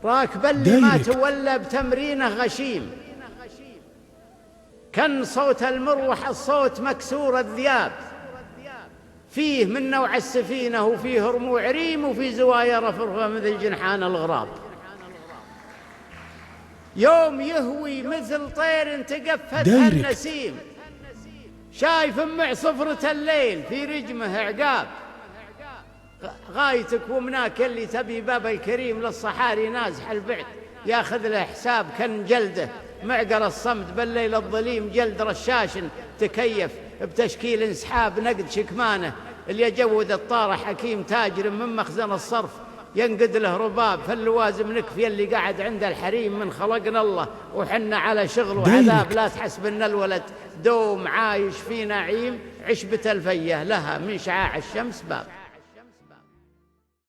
راكب اللي ما تولى بتمرينه غشيم، كان صوت المروح الصوت مكسور الذياب، فيه من نوع السفينة وفيه رموع ريم وفيه زوايا رفرفة مثل جنحان الغراب. يوم يهوي مثل طير تقفتها النسيم، شايف مع صفرة الليل في رجمه عقاب. غايتك ومناك اللي تبي باب الكريم للصحاري نازح البعد، ياخذ له حساب كان جلده معقر الصمد بالليل الظليم، جلد رشاش تكيف بتشكيل انسحاب نقد شكمانه، اللي يجود الطارة حكيم تاجر من مخزن الصرف ينقد له رباب، فاللوازم نكفي اللي قاعد عند الحريم من خلقنا الله وحنا على شغل وعذاب. لا تحسب ان الولد دوم عايش في نعيم، عشبة الفيه لها من شعاع الشمس باب.